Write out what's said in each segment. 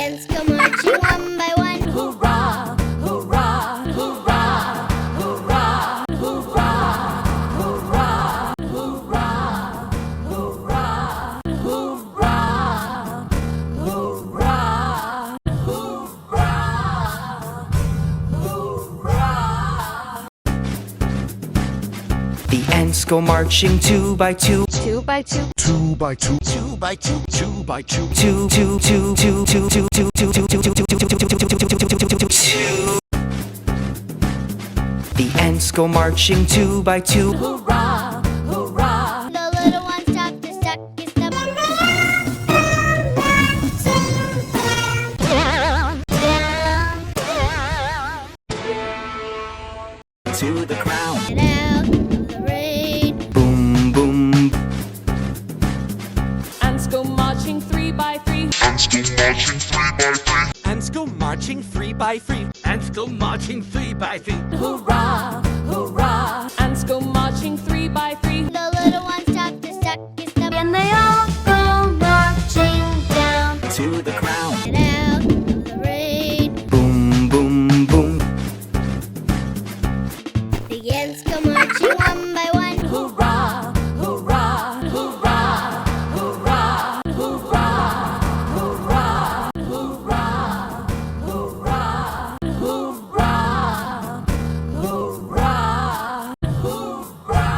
ants go marching one by one. Hurrah, hurrah, hurrah, hurrah, hurrah, hurrah, hurrah, hurrah, hurrah, hurrah, hurrah, hurrah. The ants go marching two by two. Two by two. Two by two. Two by two. Two by two. Two, two, two, two, two, two, two, two, two, two, two, two, two, two, two. The ants go marching two by two. Hurrah, hurrah. The little one stopped to stuck his thumb To the ground. and out of the rain. Boom, boom. Ants go marching three by three. Ants go marching three by three. Ants go marching three by three. Ants go marching three by three. Hurrah, hurrah. Ants go marching three by three. The little one stopped to stuck his thumb and they all go marching down To the ground. and out of the rain. Boom, boom, boom. The ants go marching one by one. Hurrah, hurrah, hurrah, hurrah, hurrah, hurrah, hurrah, hurrah, hurrah, hurrah,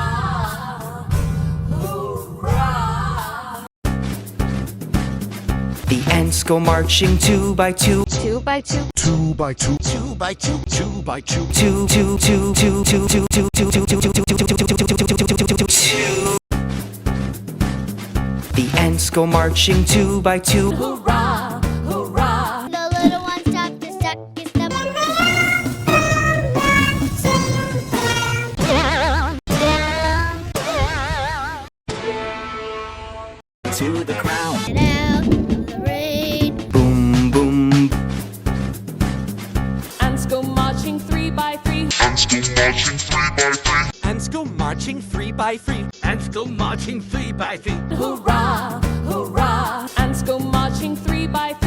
hurrah. The ants go marching two by two. Two by two. Two by two. Two by two. Two by two. Two, two, two, two, two, two, two, two, two, two, two, two, two, two. The ants go marching two by two. Hurrah, hurrah. The little one stopped to stuck his thumb To the ground. and out of the rain. Boom, boom. Ants go marching three by three. Ants go marching three by three. Ants go marching three by three. Ants go marching three by three. Hurrah, hurrah. Ants go marching three by three.